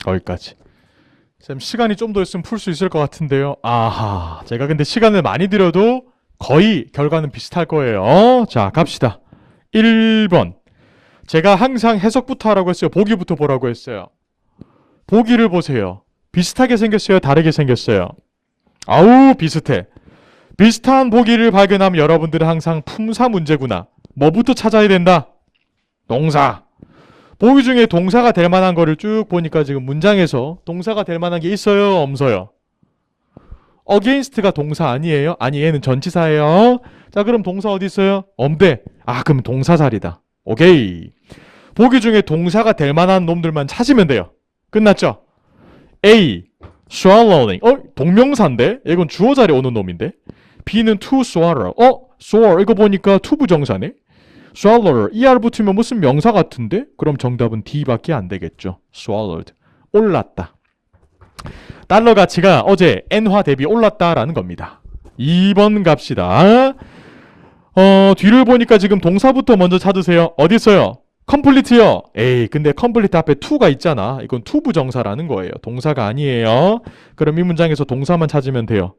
Speaker 1: 거기까지. 쌤 시간이 좀 더 있으면 풀 수 있을 것 같은데요. 아하, 제가 근데 시간을 많이 들여도 거의 결과는 비슷할 거예요. 자, 갑시다. 1번. 제가 항상 해석부터 하라고 했어요. 보기부터 보라고 했어요. 보기를 보세요. 비슷하게 생겼어요? 다르게 생겼어요? 아우, 비슷해. 비슷한 보기를 발견하면 여러분들은 항상 품사 문제구나. 뭐부터 찾아야 된다? 동사. 보기 중에 동사가 될 만한 거를 쭉 보니까 지금 문장에서 동사가 될 만한 게 있어요? 없어요? against가 동사 아니에요? 아니, 얘는 전치사예요. 자, 그럼 동사 어디 있어요? 없대. 아, 그럼 동사 자리다. 오케이. 보기 중에 동사가 될 만한 놈들만 찾으면 돼요. 끝났죠? A. swallowing. 동명사인데? 이건 주어 자리에 오는 놈인데? B는 to swallow. swallow. 이거 보니까 to 부정사네? swallow. er 붙으면 무슨 명사 같은데? 그럼 정답은 D밖에 안 되겠죠. swallowed. 올랐다. 달러 가치가 어제 엔화 대비 올랐다라는 겁니다. 2번 갑시다. 뒤를 보니까 지금 동사부터 먼저 찾으세요. 어디 있어요? complete요. 에이, 근데 complete 앞에 to가 있잖아. 이건 to 부정사라는 거예요. 동사가 아니에요. 그럼 이 문장에서 동사만 찾으면 돼요.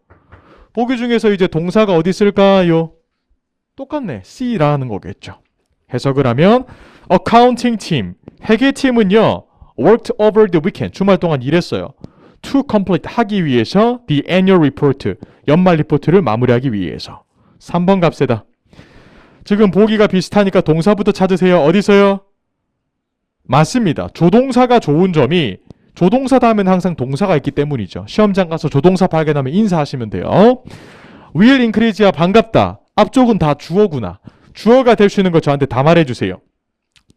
Speaker 1: 보기 중에서 이제 동사가 어디 있을까요? 똑같네. C라는 거겠죠. 해석을 하면 accounting team, 회계팀은요. worked over the weekend, 주말 동안 일했어요. to complete, 하기 위해서 the annual report, 연말 리포트를 마무리하기 위해서. 3번 갑시다. 지금 보기가 비슷하니까 동사부터 찾으세요. 어디 있어요? 맞습니다. 조동사가 좋은 점이 조동사 다음엔 항상 동사가 있기 때문이죠. 시험장 가서 조동사 발견하면 인사하시면 돼요. will increase야 반갑다. 앞쪽은 다 주어구나. 주어가 될 수 있는 거 저한테 다 말해주세요.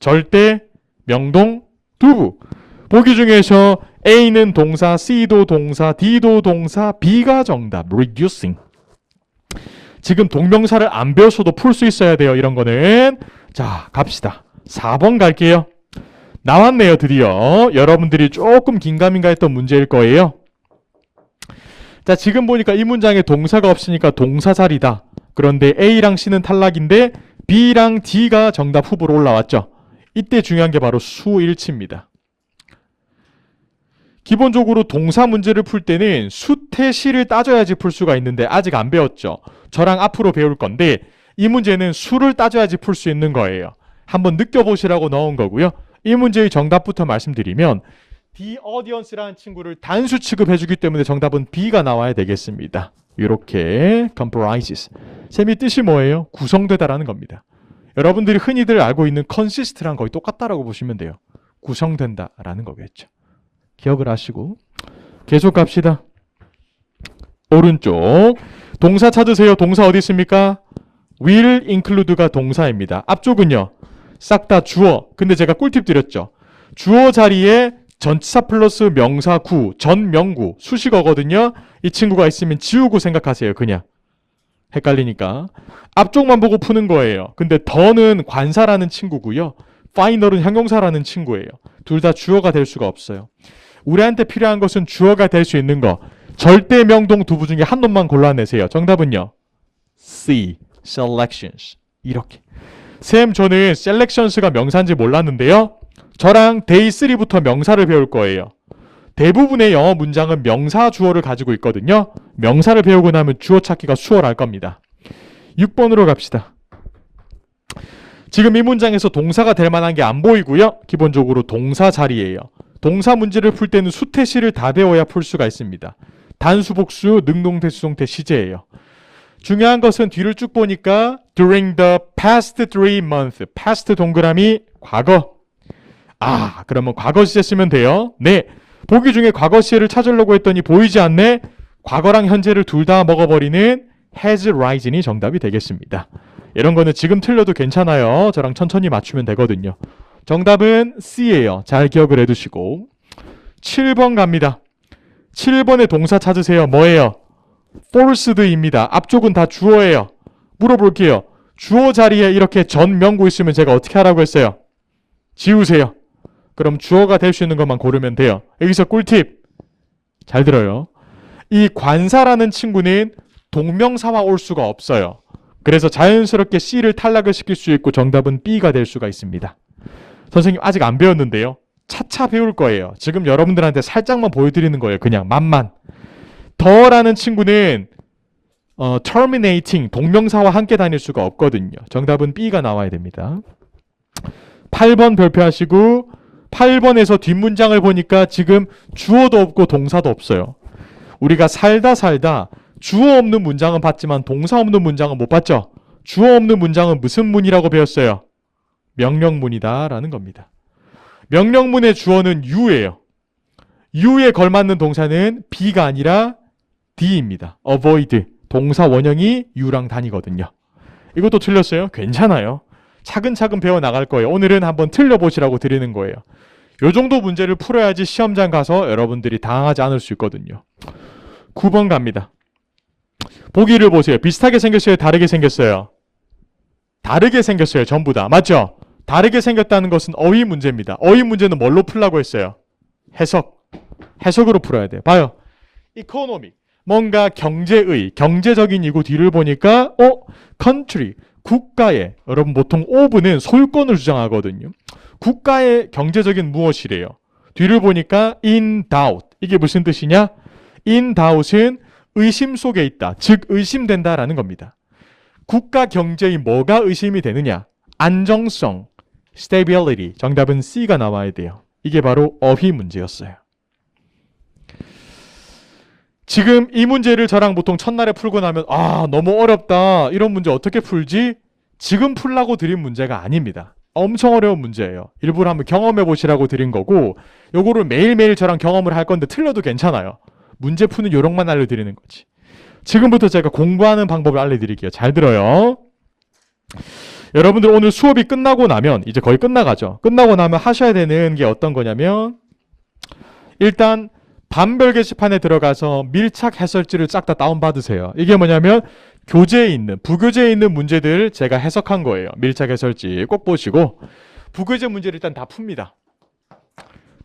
Speaker 1: 절대, 명동, 두부. 보기 중에서 A는 동사, C도 동사, D도 동사, B가 정답. reducing. 지금 동명사를 안 배웠어도 풀 수 있어야 돼요. 이런 거는. 자, 갑시다. 4번 갈게요. 나왔네요. 드디어. 여러분들이 조금 긴가민가 했던 문제일 거예요. 자, 지금 보니까 이 문장에 동사가 없으니까 동사 자리다. 그런데 A랑 C는 탈락인데 B랑 D가 정답 후보로 올라왔죠. 이때 중요한 게 바로 수일치입니다. 기본적으로 동사 문제를 풀 때는 수태시를 따져야지 풀 수가 있는데 아직 안 배웠죠. 저랑 앞으로 배울 건데 이 문제는 수를 따져야지 풀 수 있는 거예요. 한번 느껴보시라고 넣은 거고요. 이 문제의 정답부터 말씀드리면 The audience라는 친구를 단수 취급해주기 때문에 정답은 B가 나와야 되겠습니다. 이렇게 comprises. 셈이 뜻이 뭐예요? 구성되다라는 겁니다. 여러분들이 흔히들 알고 있는 consist랑 거의 똑같다라고 보시면 돼요. 구성된다라는 거겠죠. 기억을 하시고 계속 갑시다. 오른쪽 동사 찾으세요. 동사 어디 있습니까? will include가 동사입니다. 앞쪽은요. 싹 다 주어. 근데 제가 꿀팁 드렸죠. 주어 자리에 전치사 플러스 명사 구, 전명구, 수식어거든요. 이 친구가 있으면 지우고 생각하세요. 그냥. 헷갈리니까. 앞쪽만 보고 푸는 거예요. 근데 더는 관사라는 친구고요. 파이널은 형용사라는 친구예요. 둘 다 주어가 될 수가 없어요. 우리한테 필요한 것은 주어가 될 수 있는 거. 절대 명동 두부 중에 한 놈만 골라내세요. 정답은요. C. selections. 이렇게. 쌤, 저는 selections가 명사인지 몰랐는데요. 저랑 day 3부터 명사를 배울 거예요. 대부분의 영어 문장은 명사 주어를 가지고 있거든요. 명사를 배우고 나면 주어 찾기가 수월할 겁니다. 6번으로 갑시다. 지금 이 문장에서 동사가 될 만한 게 안 보이고요. 기본적으로 동사 자리예요. 동사 문제를 풀 때는 수태시를 다 배워야 풀 수가 있습니다. 단수, 복수, 능동태, 수동태, 시제예요. 중요한 것은 뒤를 쭉 보니까 during the past 3 months. past 동그라미 과거. 그러면 과거 시제 쓰면 돼요. 네. 보기 중에 과거 시제를 찾으려고 했더니 보이지 않네. 과거랑 현재를 둘 다 먹어버리는 has risen이 정답이 되겠습니다. 이런 거는 지금 틀려도 괜찮아요. 저랑 천천히 맞추면 되거든요. 정답은 C예요. 잘 기억을 해두시고 7번 갑니다. 7번의 동사 찾으세요. 뭐예요? forced입니다. 앞쪽은 다 주어예요. 물어볼게요. 주어 자리에 이렇게 전명구 있으면 제가 어떻게 하라고 했어요? 지우세요. 그럼 주어가 될 수 있는 것만 고르면 돼요. 여기서 꿀팁. 잘 들어요. 이 관사라는 친구는 동명사와 올 수가 없어요. 그래서 자연스럽게 C를 탈락을 시킬 수 있고 정답은 B가 될 수가 있습니다. 선생님 아직 안 배웠는데요. 차차 배울 거예요. 지금 여러분들한테 살짝만 보여드리는 거예요. 그냥 맛만. 더라는 친구는 terminating 동명사와 함께 다닐 수가 없거든요. 정답은 B가 나와야 됩니다. 8번 별표하시고 8번에서 뒷문장을 보니까 지금 주어도 없고 동사도 없어요. 우리가 살다 주어 없는 문장은 봤지만 동사 없는 문장은 못 봤죠? 주어 없는 문장은 무슨 문이라고 배웠어요? 명령문이다 라는 겁니다. 명령문의 주어는 you예요. you에 걸맞는 동사는 be가 아니라 D입니다. avoid. 동사 원형이 you랑 다니거든요. 이것도 틀렸어요? 괜찮아요. 차근차근 배워나갈 거예요. 오늘은 한번 틀려보시라고 드리는 거예요. 요 정도 문제를 풀어야지 시험장 가서 여러분들이 당하지 않을 수 있거든요. 9번 갑니다. 보기를 보세요. 비슷하게 생겼어요? 다르게 생겼어요? 다르게 생겼어요. 전부 다. 맞죠? 다르게 생겼다는 것은 어휘 문제입니다. 어휘 문제는 뭘로 풀라고 했어요? 해석으로 풀어야 돼요. 봐요. economic. 뭔가 경제적인이고 뒤를 보니까 country. 국가의, 여러분 보통 of는 소유권을 주장하거든요. 국가의 경제적인 무엇이래요? 뒤를 보니까 in doubt. 이게 무슨 뜻이냐? in doubt은 의심 속에 있다. 즉 의심된다라는 겁니다. 국가 경제의 뭐가 의심이 되느냐? 안정성, stability. 정답은 C가 나와야 돼요. 이게 바로 어휘 문제였어요. 지금 이 문제를 저랑 보통 첫날에 풀고 나면 너무 어렵다. 이런 문제 어떻게 풀지? 지금 풀라고 드린 문제가 아닙니다. 엄청 어려운 문제예요. 일부러 한번 경험해 보시라고 드린 거고 요거를 매일매일 저랑 경험을 할 건데 틀려도 괜찮아요. 문제 푸는 요령만 알려드리는 거지. 지금부터 제가 공부하는 방법을 알려드릴게요. 잘 들어요. 여러분들 오늘 수업이 끝나고 나면 이제 거의 끝나가죠. 끝나고 나면 하셔야 되는 게 어떤 거냐면 일단 반별 게시판에 들어가서 밀착 해설지를 싹 다 다운받으세요. 이게 뭐냐면 교재에 있는, 부교재에 있는 문제들 제가 해석한 거예요. 밀착 해설지 꼭 보시고 부교재 문제를 일단 다 풉니다.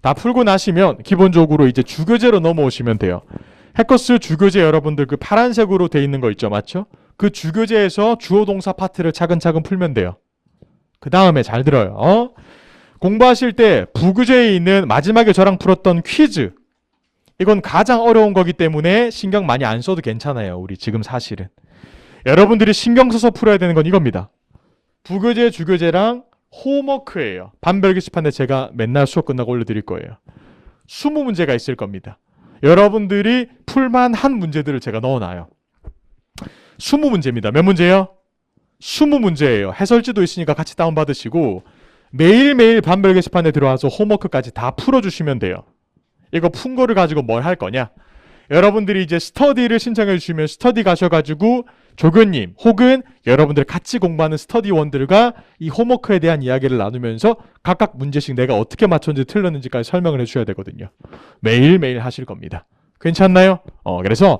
Speaker 1: 다 풀고 나시면 기본적으로 이제 주교재로 넘어오시면 돼요. 해커스 주교재 여러분들 그 파란색으로 돼 있는 거 있죠, 맞죠? 그 주교재에서 주어 동사 파트를 차근차근 풀면 돼요. 그 다음에 잘 들어요. 공부하실 때 부교재에 있는 마지막에 저랑 풀었던 퀴즈, 이건 가장 어려운 거기 때문에 신경 많이 안 써도 괜찮아요. 우리 지금 사실은 여러분들이 신경 써서 풀어야 되는 건 이겁니다. 부교재, 주교재랑 홈워크예요. 반별 게시판에 제가 맨날 수업 끝나고 올려드릴 거예요. 20문제가 있을 겁니다. 여러분들이 풀만한 문제들을 제가 넣어놔요. 20문제입니다. 몇 문제요? 20문제예요. 해설지도 있으니까 같이 다운받으시고 매일매일 반별 게시판에 들어와서 홈워크까지 다 풀어주시면 돼요. 이거 푼 거를 가지고 뭘 할 거냐? 여러분들이 이제 스터디를 신청해 주시면 스터디 가셔가지고 조교님 혹은 여러분들 같이 공부하는 스터디원들과 이 홈워크에 대한 이야기를 나누면서 각각 문제씩 내가 어떻게 맞췄는지 틀렸는지까지 설명을 해주셔야 되거든요. 매일매일 하실 겁니다. 괜찮나요? 그래서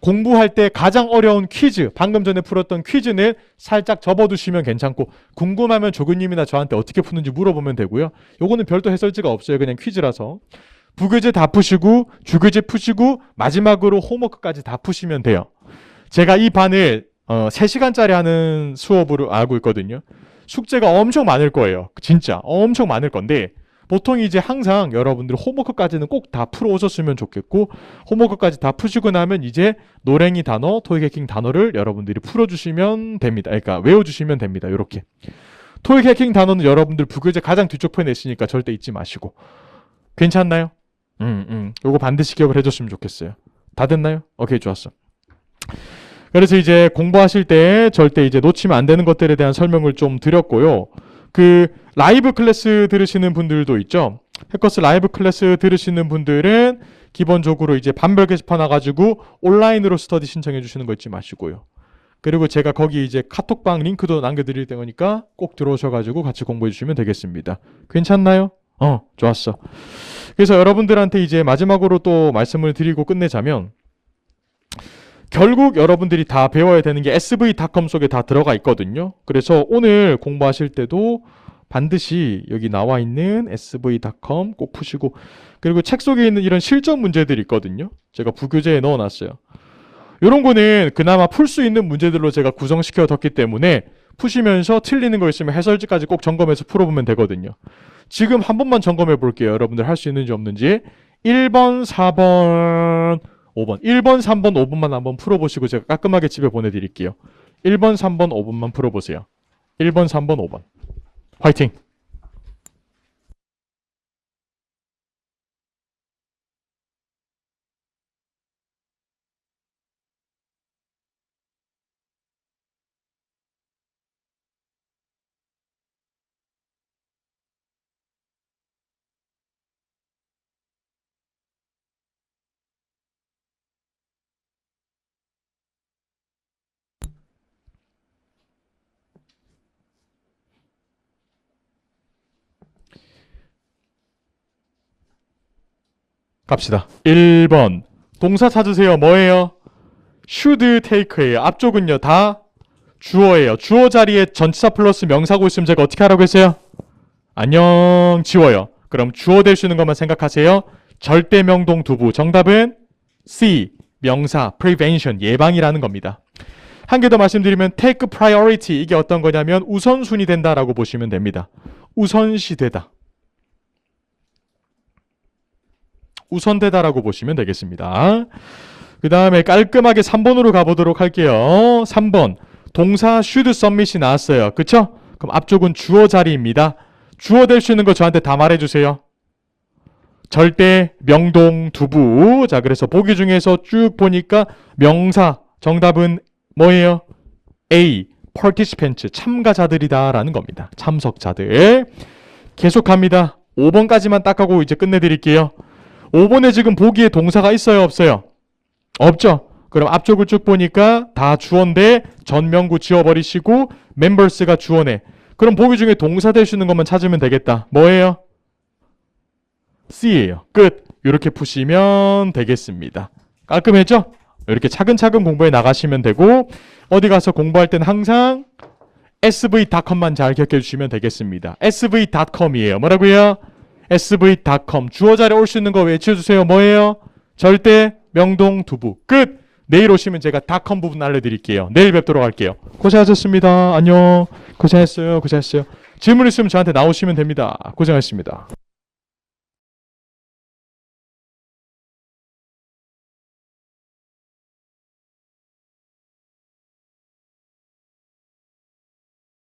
Speaker 1: 공부할 때 가장 어려운 퀴즈, 방금 전에 풀었던 퀴즈는 살짝 접어두시면 괜찮고 궁금하면 조교님이나 저한테 어떻게 푸는지 물어보면 되고요. 요거는 별도 해설지가 없어요. 그냥 퀴즈라서. 부교재 다 푸시고 주교재 푸시고 마지막으로 홈워크까지 다 푸시면 돼요. 제가 이 반을 3시간짜리 하는 수업으로 알고 있거든요. 숙제가 엄청 많을 거예요. 진짜 엄청 많을 건데 보통 이제 항상 여러분들 홈워크까지는 꼭 다 풀어 오셨으면 좋겠고 홈워크까지 다 푸시고 나면 이제 노랭이 단어, 토익 해킹 단어를 여러분들이 풀어주시면 됩니다. 그러니까 외워주시면 됩니다. 이렇게 토익 해킹 단어는 여러분들 부교재 가장 뒤쪽 편에 있으니까 절대 잊지 마시고 괜찮나요? 요거 반드시 기억을 해줬으면 좋겠어요. 다 됐나요? 오케이, 좋았어. 그래서 이제 공부하실 때 절대 이제 놓치면 안 되는 것들에 대한 설명을 좀 드렸고요. 그 라이브 클래스 들으시는 분들도 있죠. 해커스 라이브 클래스 들으시는 분들은 기본적으로 이제 반별 게시판 와가지고 온라인으로 스터디 신청해 주시는 거 잊지 마시고요. 그리고 제가 거기 이제 카톡방 링크도 남겨드릴 테니까 꼭 들어오셔가지고 같이 공부해 주시면 되겠습니다. 괜찮나요? 좋았어. 그래서 여러분들한테 이제 마지막으로 또 말씀을 드리고 끝내자면 결국 여러분들이 다 배워야 되는 게 sv닷컴 속에 다 들어가 있거든요. 그래서 오늘 공부하실 때도 반드시 여기 나와 있는 sv닷컴 꼭 푸시고 그리고 책 속에 있는 이런 실전 문제들이 있거든요. 제가 부교재에 넣어놨어요. 이런 거는 그나마 풀 수 있는 문제들로 제가 구성시켜 뒀기 때문에 푸시면서 틀리는 거 있으면 해설지까지 꼭 점검해서 풀어보면 되거든요. 지금 한 번만 점검해 볼게요. 여러분들 할 수 있는지 없는지. 1번, 4번, 5번. 1번, 3번, 5번만 한번 풀어보시고 제가 깔끔하게 집에 보내드릴게요. 1번, 3번, 5번만 풀어보세요. 1번, 3번, 5번. 화이팅! 갑시다. 1번. 동사 찾으세요. 뭐예요? should take예요. 앞쪽은요. 다 주어예요. 주어 자리에 전치사 플러스 명사고 있으면 제가 어떻게 하라고 했어요? 안녕. 지워요. 그럼 주어 될 수 있는 것만 생각하세요. 절대 명동 두부. 정답은 C. 명사 prevention. 예방이라는 겁니다. 한 개 더 말씀드리면 take priority. 이게 어떤 거냐면 우선순위 된다라고 보시면 됩니다. 우선시되다. 우선되다라고 보시면 되겠습니다. 그 다음에 깔끔하게 3번으로 가보도록 할게요. 3번. 동사 should submit이 나왔어요. 그쵸? 그럼 앞쪽은 주어 자리입니다. 주어 될 수 있는 거 저한테 다 말해주세요. 절대, 명동, 두부. 자, 그래서 보기 중에서 쭉 보니까 명사. 정답은 뭐예요? A. participants. 참가자들이다라는 겁니다. 참석자들. 계속합니다. 5번까지만 딱 하고 이제 끝내드릴게요. 5번에 지금 보기에 동사가 있어요? 없어요? 없죠? 그럼 앞쪽을 쭉 보니까 다 주어인데 전명구 지워버리시고 members가 주어네. 그럼 보기 중에 동사 될 수 있는 것만 찾으면 되겠다. 뭐예요? C예요. 끝. 이렇게 푸시면 되겠습니다. 깔끔했죠? 이렇게 차근차근 공부해 나가시면 되고 어디 가서 공부할 땐 항상 sv.com만 잘 기억해 주시면 되겠습니다. sv.com이에요. 뭐라고요? sv.com. 주어 자리에 올 수 있는 거 외쳐주세요. 뭐예요? 절대, 명동, 두부. 끝! 내일 오시면 제가 .com 부분 알려드릴게요. 내일 뵙도록 할게요. 고생하셨습니다. 안녕. 고생했어요. 질문 있으면 저한테 나오시면 됩니다. 고생하셨습니다.